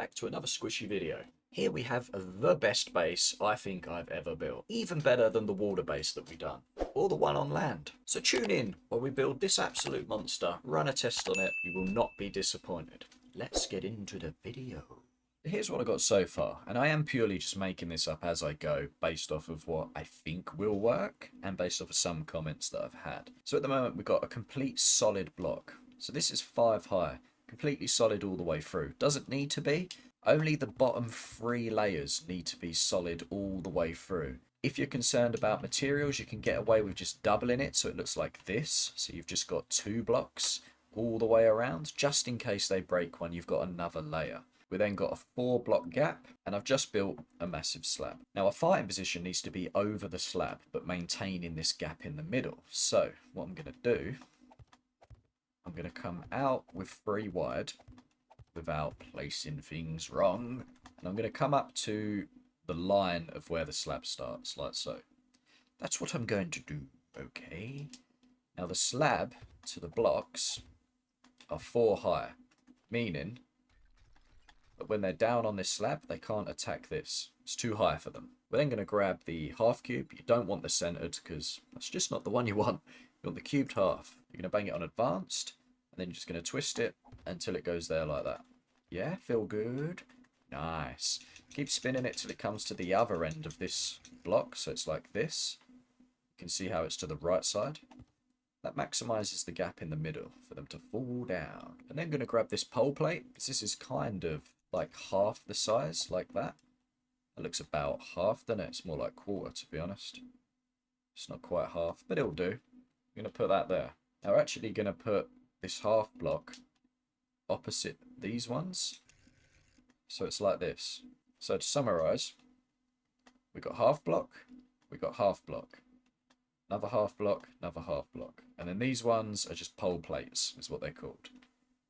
back to another squishy video. Here we have the best base I think I've ever built. Even better than the water base that we done. Or the one on land. So tune in while we build this absolute monster, run a test on it, you will not be disappointed. Let's get into the video. Here's what I got so far, and I am purely just making this up as I go, based off of what I think will work, and based off of some comments that I've had. So at the moment we've got a complete solid block. So this is 5 high, completely solid all the way through. Doesn't need to be, only the bottom 3 layers need to be solid all the way through. If you're concerned about materials, you can get away with just doubling it so it looks like this. So you've just got 2 blocks all the way around, just in case they break one, you've got another layer. We then got a 4 block gap, and I've just built a massive slab. Now, a fighting position needs to be over the slab, but maintaining this gap in the middle. So, what I'm going to do, I'm going to come out with 3 wide, without placing things wrong. And I'm going to come up to the line of where the slab starts, like so. That's what I'm going to do, okay? Now, the slab to the blocks are 4 high, meaning but when they're down on this slab, they can't attack this. It's too high for them. We're then going to grab the half cube. You don't want the centered because that's just not the one you want. You want the cubed half. You're going to bang it on advanced, and then you're just going to twist it until it goes there like that. Yeah, feel good? Nice. Keep spinning it till it comes to the other end of this block, so it's like this. You can see how it's to the right side. That maximizes the gap in the middle for them to fall down. And then I'm going to grab this pole plate, because this is kind of like half the size, like that. It looks about half, doesn't it? It's more like quarter, to be honest. It's not quite half, but it'll do. I'm going to put that there. Now we're actually going to put this half block opposite these ones. So it's like this. So to summarize, we got half block, we got half block. Another half block, another half block. And then these ones are just pole plates, is what they're called.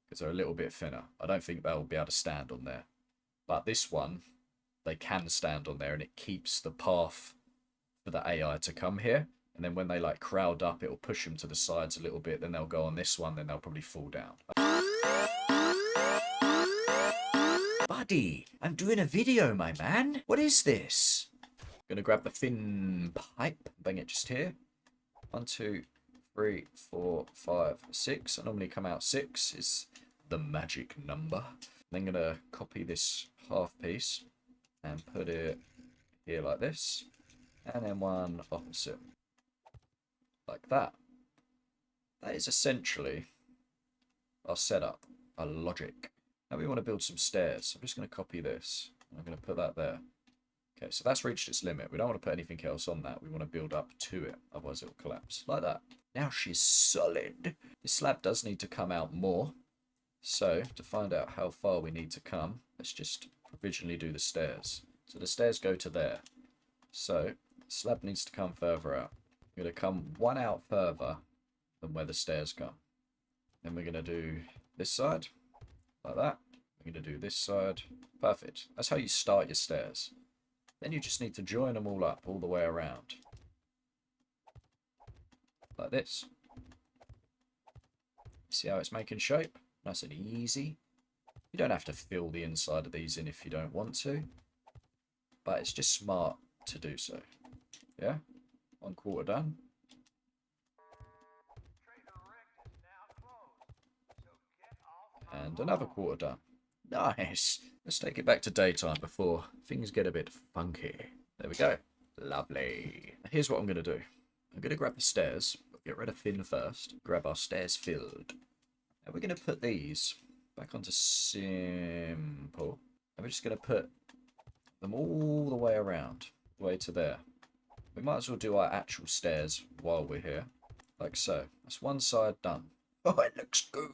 Because they're a little bit thinner. I don't think they'll be able to stand on there. But this one, they can stand on there, and it keeps the path for the AI to come here. And then when they like crowd up, it'll push them to the sides a little bit. Then they'll go on this one, then they'll probably fall down. Buddy, I'm doing a video, my man. What is this? Gonna grab the thin pipe, bang it just here. 1, 2, 3, 4, 5, 6. I normally come out 6 is the magic number. Then gonna copy this half piece and put it here like this, and then one opposite like that. That is essentially our setup, our logic. Now we want to build some stairs. I'm just going to copy this. I'm going to put that there. Okay, so that's reached its limit. We don't want to put anything else on that. We want to build up to it, otherwise it'll collapse. Like that. Now she's solid. This slab does need to come out more. So, to find out how far we need to come, let's just provisionally do the stairs. So the stairs go to there. So, the slab needs to come further out. We're going to come 1 out further than where the stairs come. Then we're going to do this side, like that. We're going to do this side. Perfect. That's how you start your stairs. Then you just need to join them all up all the way around. Like this. See how it's making shape? Nice and easy. You don't have to fill the inside of these in if you don't want to. But it's just smart to do so. Yeah? 1/4 done. And another 1/4 done. Nice. Let's take it back to daytime before things get a bit funky. There we go. Lovely. Here's what I'm going to do. I'm going to grab the stairs. Get rid of thin first. Grab our stairs filled. And we're going to put these back onto simple. And we're just going to put them all the way around. The way to there. We might as well do our actual stairs while we're here. Like so. That's one side done. Oh, it looks good.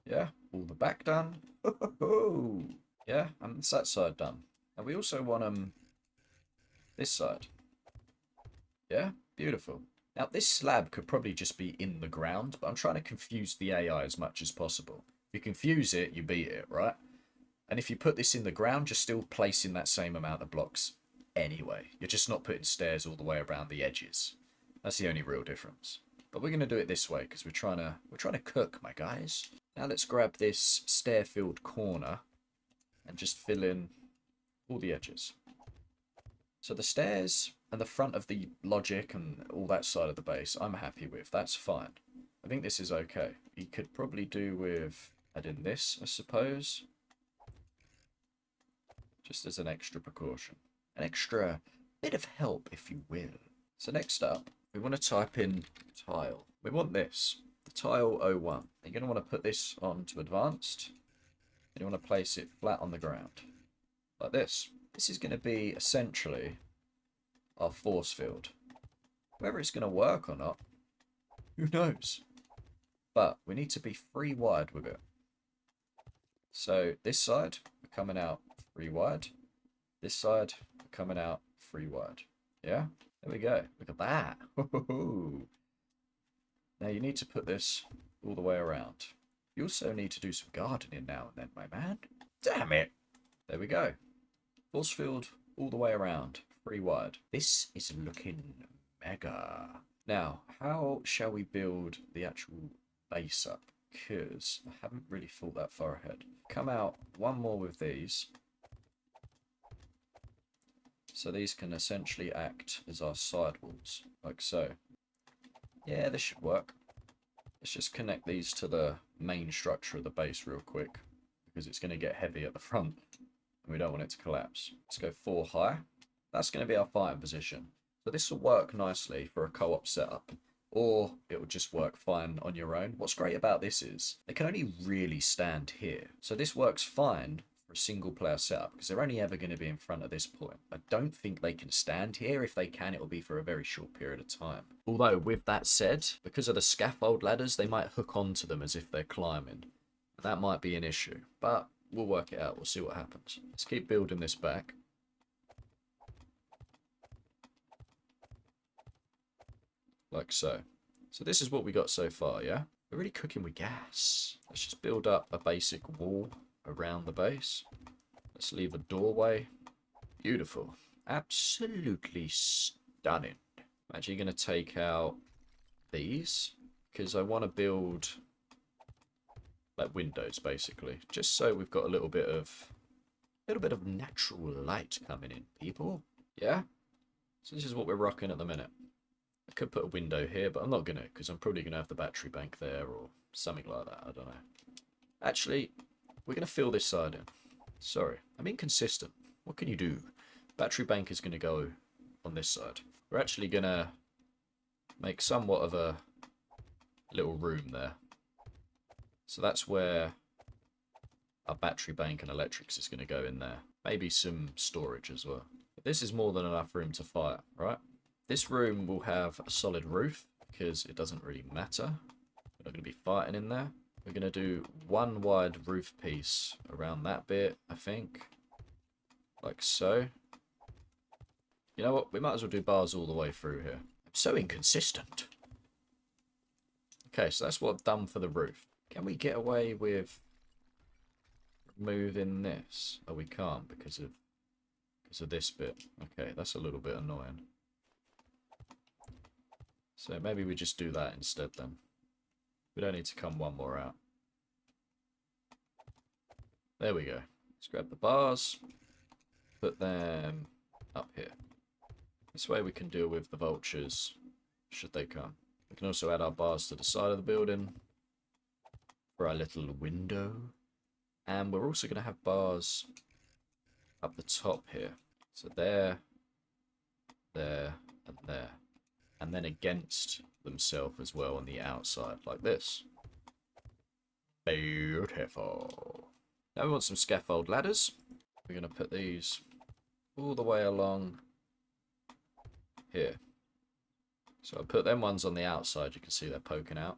Yeah, all the back done. Yeah, and it's that side done. And we also want this side. Yeah, beautiful. Now this slab could probably just be in the ground, but I'm trying to confuse the AI as much as possible. If you confuse it, you beat it, right? And if you put this in the ground, you're still placing that same amount of blocks anyway. You're just not putting stairs all the way around the edges. That's the only real difference. But we're going to do it this way because we're trying to cook, my guys. Now let's grab this stair-filled corner and just fill in all the edges. So the stairs and the front of the logic and all that side of the base, I'm happy with. That's fine. I think this is okay. You could probably do with adding this, I suppose. Just as an extra precaution. An extra bit of help, if you will. So next up, we want to type in tile. We want this, the tile 01. You're going to want to put this on to advanced. And you want to place it flat on the ground. Like this. This is going to be essentially our force field. Whether it's going to work or not, who knows? But we need to be 3 wide with it. So this side, we're coming out 3 wide. This side, we're coming out 3 wide. Yeah? There we go. Look at that. Now you need to put this all the way around. You also need to do some gardening now and then, my man. Damn it. There we go. Force field all the way around. 3 wide. This is looking mega. Now, how shall we build the actual base up? Because I haven't really thought that far ahead. Come out 1 more with these. So these can essentially act as our side walls, like so. Yeah, this should work. Let's just connect these to the main structure of the base real quick, because it's going to get heavy at the front, and we don't want it to collapse. Let's go 4 high. That's going to be our fighting position. So this will work nicely for a co-op setup, or it will just work fine on your own. What's great about this is they can only really stand here. So this works fine for a single player setup, because they're only ever going to be in front at this point. I don't think they can stand here. If they can, it will be for a very short period of time. Although, with that said, because of the scaffold ladders, they might hook onto them as if they're climbing. That might be an issue, but we'll work it out. We'll see what happens. Let's keep building this back. Like so. So this is what we got so far, yeah? We're really cooking with gas. Let's just build up a basic wall around the base. Let's leave a doorway. Beautiful. Absolutely stunning. I'm actually going to take out these, because I want to build like windows, basically. Just so we've got a little bit of natural light coming in, people. Yeah? So this is what we're rocking at the minute. I could put a window here, but I'm not going to, because I'm probably going to have the battery bank there or something like that. I don't know. Actually, we're going to fill this side in. Sorry, I'm inconsistent. What can you do? Battery bank is going to go on this side. We're actually going to make somewhat of a little room there. So that's where our battery bank and electrics is going to go in there. Maybe some storage as well. But this is more than enough room to fire, right? This room will have a solid roof, because it doesn't really matter. We're not going to be fighting in there. We're going to do 1 wide roof piece around that bit, I think. Like so. You know what? We might as well do bars all the way through here. I'm so inconsistent. Okay, so that's what I've done for the roof. Can we get away with removing this? Oh, we can't because of this bit. Okay, that's a little bit annoying. So maybe we just do that instead then. We don't need to come 1 more out. There we go. Let's grab the bars. Put them up here. This way we can deal with the vultures should they come. We can also add our bars to the side of the building for our little window. And we're also going to have bars up the top here. So there, there, and there. And then against themselves as well on the outside, like this. Beautiful. Now we want some scaffold ladders. We're going to put these all the way along here. So I put them ones on the outside, you can see they're poking out.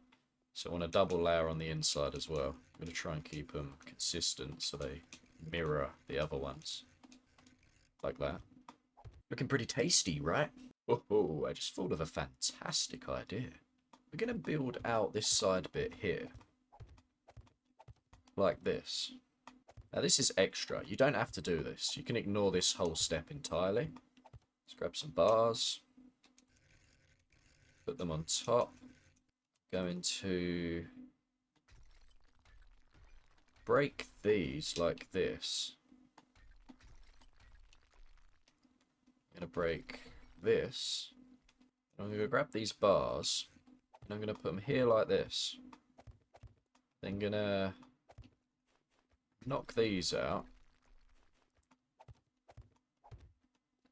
So I want a double layer on the inside as well. I'm going to try and keep them consistent so they mirror the other ones. Like that. Looking pretty tasty, right? Oh, I just thought of a fantastic idea. We're going to build out this side bit here. Like this. Now this is extra. You don't have to do this. You can ignore this whole step entirely. Let's grab some bars. Put them on top. Going to break these like this. going to break this. I'm going to grab these bars, and I'm going to put them here like this. Then going to knock these out.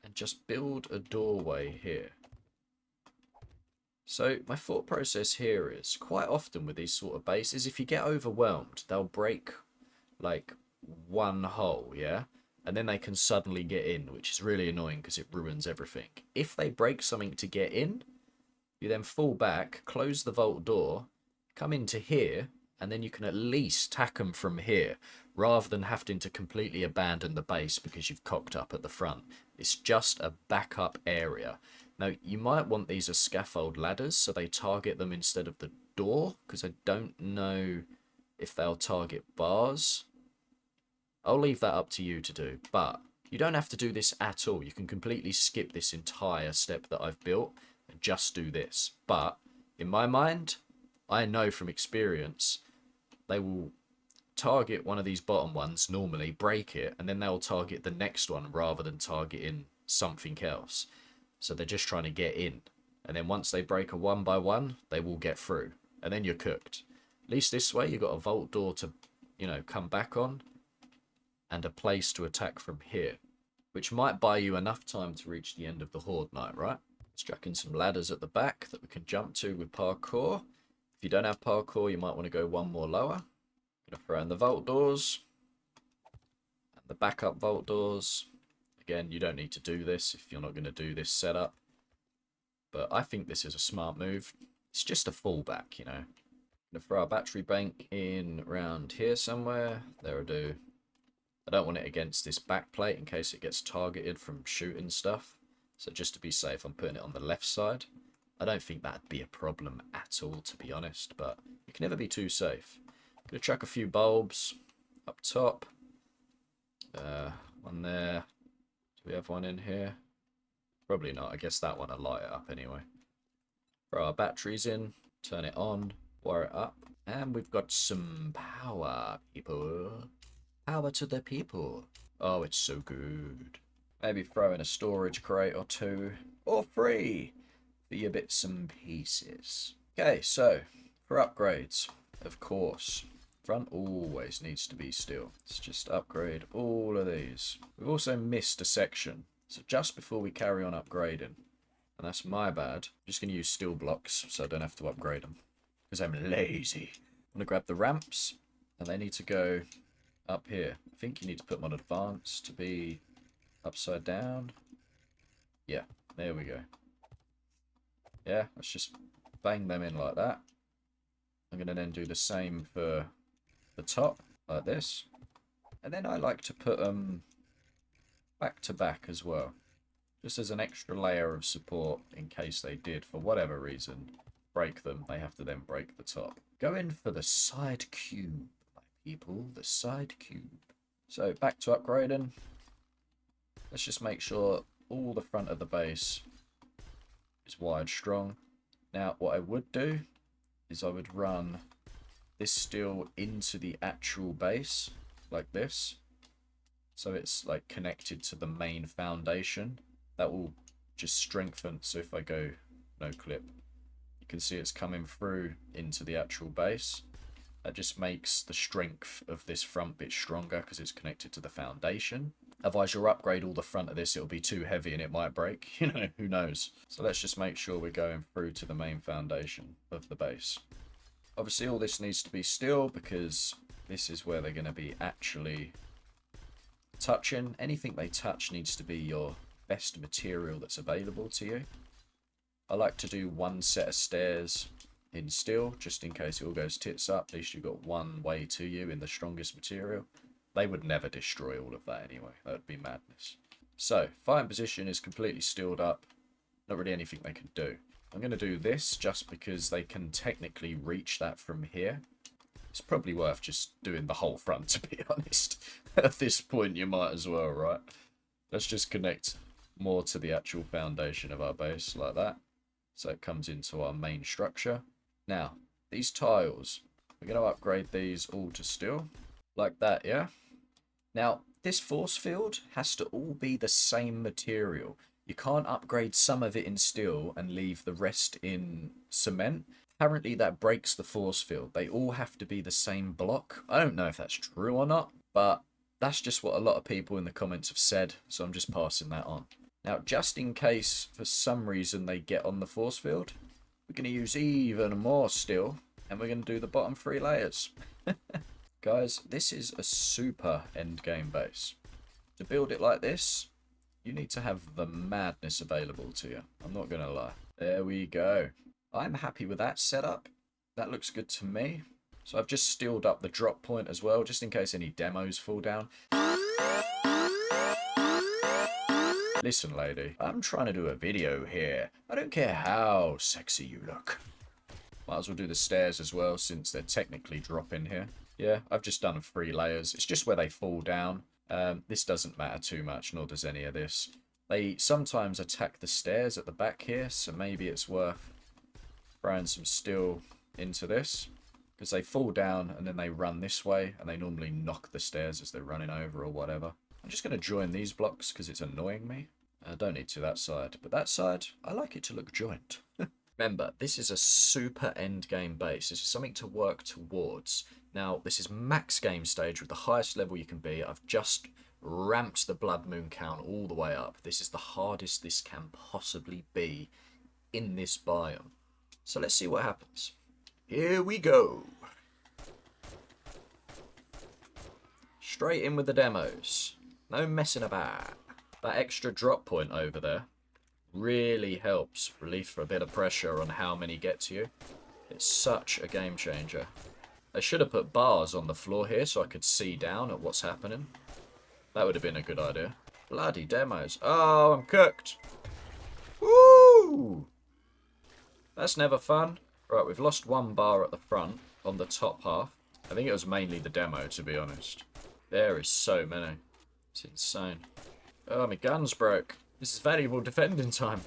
And just build a doorway here. So my thought process here is, quite often with these sort of bases, if you get overwhelmed, they'll break like one hole, yeah? And then they can suddenly get in, which is really annoying because it ruins everything. If they break something to get in, you then fall back, close the vault door, come into here, and then you can at least tack them from here, rather than having to completely abandon the base because you've cocked up at the front. It's just a backup area. Now, you might want these as scaffold ladders, so they target them instead of the door, because I don't know if they'll target bars. I'll leave that up to you to do, but you don't have to do this at all. You can completely skip this entire step that I've built and just do this. But in my mind, I know from experience, they will target one of these bottom ones normally, break it, and then they'll target the next one rather than targeting something else. So they're just trying to get in. And then once they break a one by one, they will get through. And then you're cooked. At least this way, you've got a vault door to, you know, come back on. And a place to attack from here, which might buy you enough time to reach the end of the Horde Night, right? Let's chuck in some ladders at the back that we can jump to with parkour. If you don't have parkour, you might want to go one more lower. Gonna throw in the vault doors and the backup vault doors. Again, you don't need to do this if you're not going to do this setup, but I think this is a smart move. It's just a fallback, you know. Gonna throw our battery bank in around here somewhere. There I do. I don't want it against this back plate in case it gets targeted from shooting stuff. So just to be safe, I'm putting it on the left side. I don't think that'd be a problem at all, to be honest, but you can never be too safe. Gonna chuck a few bulbs up top. One there. Do we have one in here? Probably not. I guess that one will light it up anyway. Throw our batteries in, turn it on, wire it up, and we've got some power, people. Power to the people. Oh, it's so good. Maybe throw in a storage crate or two, or three, for your bits and pieces. Okay, so, for upgrades, of course, front always needs to be steel. Let's just upgrade all of these. We've also missed a section, so just before we carry on upgrading, and that's my bad, I'm just going to use steel blocks so I don't have to upgrade them, because I'm lazy. I'm going to grab the ramps, and they need to go up here. I think you need to put them on advanced to be upside down. Yeah, there we go. Yeah, let's just bang them in like that. I'm going to then do the same for the top, like this. And then I like to put them back to back as well. Just as an extra layer of support in case they did, for whatever reason, break them. They have to then break the top. Go in for the side cube. People, the side cube. So back to upgrading. Let's just make sure all the front of the base is wired strong. Now what I would do is I would run this steel into the actual base like this, so it's like connected to the main foundation. That will just strengthen. So if I go no clip, you can see it's coming through into the actual base. That just makes the strength of this front bit stronger because it's connected to the foundation. Otherwise, you'll upgrade all the front of this, it'll be too heavy and it might break. You know, who knows? So let's just make sure we're going through to the main foundation of the base. Obviously, all this needs to be steel because this is where they're going to be actually touching. Anything they touch needs to be your best material that's available to you. I like to do one set of stairs in steel, just in case it all goes tits up. At least you've got one way to you in the strongest material. They would never destroy all of that anyway. That would be madness. So, fighting position is completely steeled up. Not really anything they can do. I'm going to do this just because they can technically reach that from here. It's probably worth just doing the whole front, to be honest. At this point, you might as well, right? Let's just connect more to the actual foundation of our base, like that. So it comes into our main structure. Now, these tiles, we're going to upgrade these all to steel, like that, yeah? Now, this force field has to all be the same material. You can't upgrade some of it in steel and leave the rest in cement. Apparently that breaks the force field. They all have to be the same block. I don't know if that's true or not, but that's just what a lot of people in the comments have said, so I'm just passing that on. Now, just in case for some reason they get on the force field, we're going to use even more steel, and we're going to do the bottom 3 layers. Guys, this is a super endgame base. To build it like this, you need to have the madness available to you. I'm not going to lie. There we go. I'm happy with that setup. That looks good to me. So I've just steeled up the drop point as well, just in case any demos fall down. Listen, lady, I'm trying to do a video here. I don't care how sexy you look. Might as well do the stairs as well, since they're technically dropping here. Yeah, I've just done 3 layers. It's just where they fall down. This doesn't matter too much, nor does any of this. They sometimes attack the stairs at the back here, so maybe it's worth throwing some steel into this. Because they fall down and then they run this way, and they normally knock the stairs as they're running over or whatever. I'm just going to join these blocks because it's annoying me. I don't need to that side, but that side, I like it to look joined. Remember, this is a super endgame base. This is something to work towards. Now, this is max game stage with the highest level you can be. I've just ramped the blood moon count all the way up. This is the hardest this can possibly be in this biome. So let's see what happens. Here we go. Straight in with the demos. No messing about. That extra drop point over there really helps relieve for a bit of pressure on how many get to you. It's such a game changer. I should have put bars on the floor here so I could see down at what's happening. That would have been a good idea. Bloody demos. Oh, I'm cooked. Woo! That's never fun. Right, we've lost 1 bar at the front on the top half. I think it was mainly the demo, to be honest. There is so many. It's insane. Oh, my gun's broke. This is valuable defending time.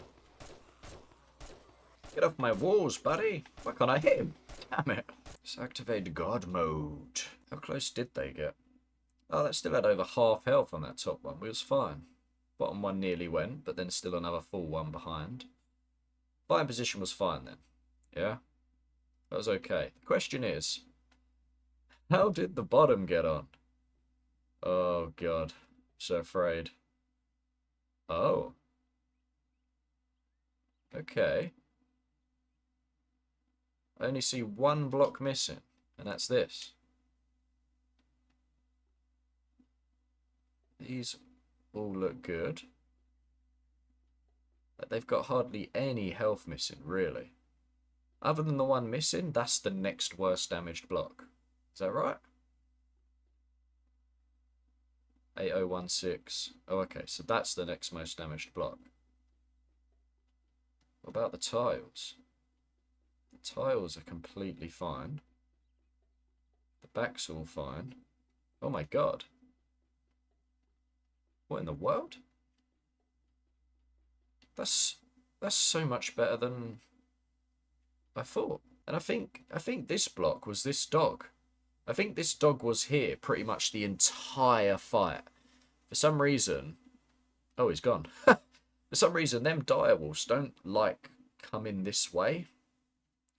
Get off my walls, buddy. Why can't I hit him? Damn it. Let's activate God mode. How close did they get? Oh, that still had over half health on that top one. We was fine. Bottom one nearly went, but then still another full one behind. Fighting position was fine then. Yeah? That was okay. The question is, how did the bottom get on? Oh, God. I'm so afraid. Oh. Okay. I only see 1 block missing, and that's this. These all look good. But they've got hardly any health missing, really. Other than the one missing, that's the next worst damaged block. Is that right? 8016. Oh, okay, so that's the next most damaged block. What about the tiles? The tiles are completely fine. The back's all fine. Oh my god. What in the world? That's so much better than I thought. And I think this block was this dog. I think this dog was here pretty much the entire fight. For some reason... Oh, he's gone. For some reason, them direwolves don't like coming this way.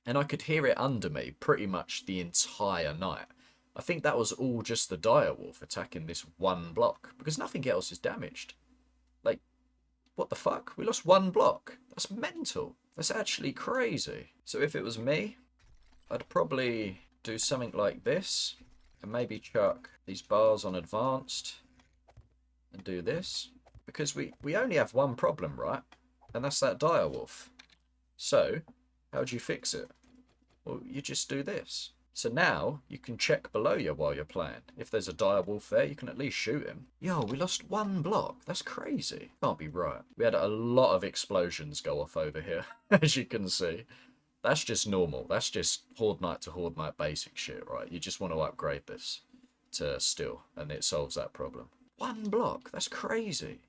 And I could hear it under me pretty much the entire night. I think that was all just the direwolf attacking this 1 block. Because nothing else is damaged. Like, what the fuck? We lost 1 block. That's mental. That's actually crazy. So if it was me, I'd probably do something like this. And maybe chuck these bars on advanced. And do this. Because we only have 1 problem, right? And that's that direwolf. So, how do you fix it? Well, you just do this. So now, you can check below you while you're playing. If there's a direwolf there, you can at least shoot him. Yo, we lost 1 block. That's crazy. Can't be right. We had a lot of explosions go off over here, as you can see. That's just normal. That's just Horde Night to Horde Night basic shit, right? You just want to upgrade this to steel, and it solves that problem. 1 block. That's crazy.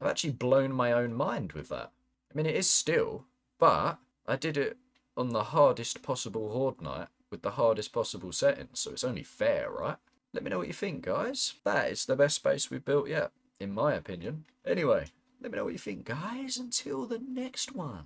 I've actually blown my own mind with that. I mean, it is steel, but I did it on the hardest possible Horde Night with the hardest possible settings, so it's only fair, right? Let me know what you think, guys. That is the best base we've built yet, in my opinion. Anyway, Let me know what you think, guys. Until the next one.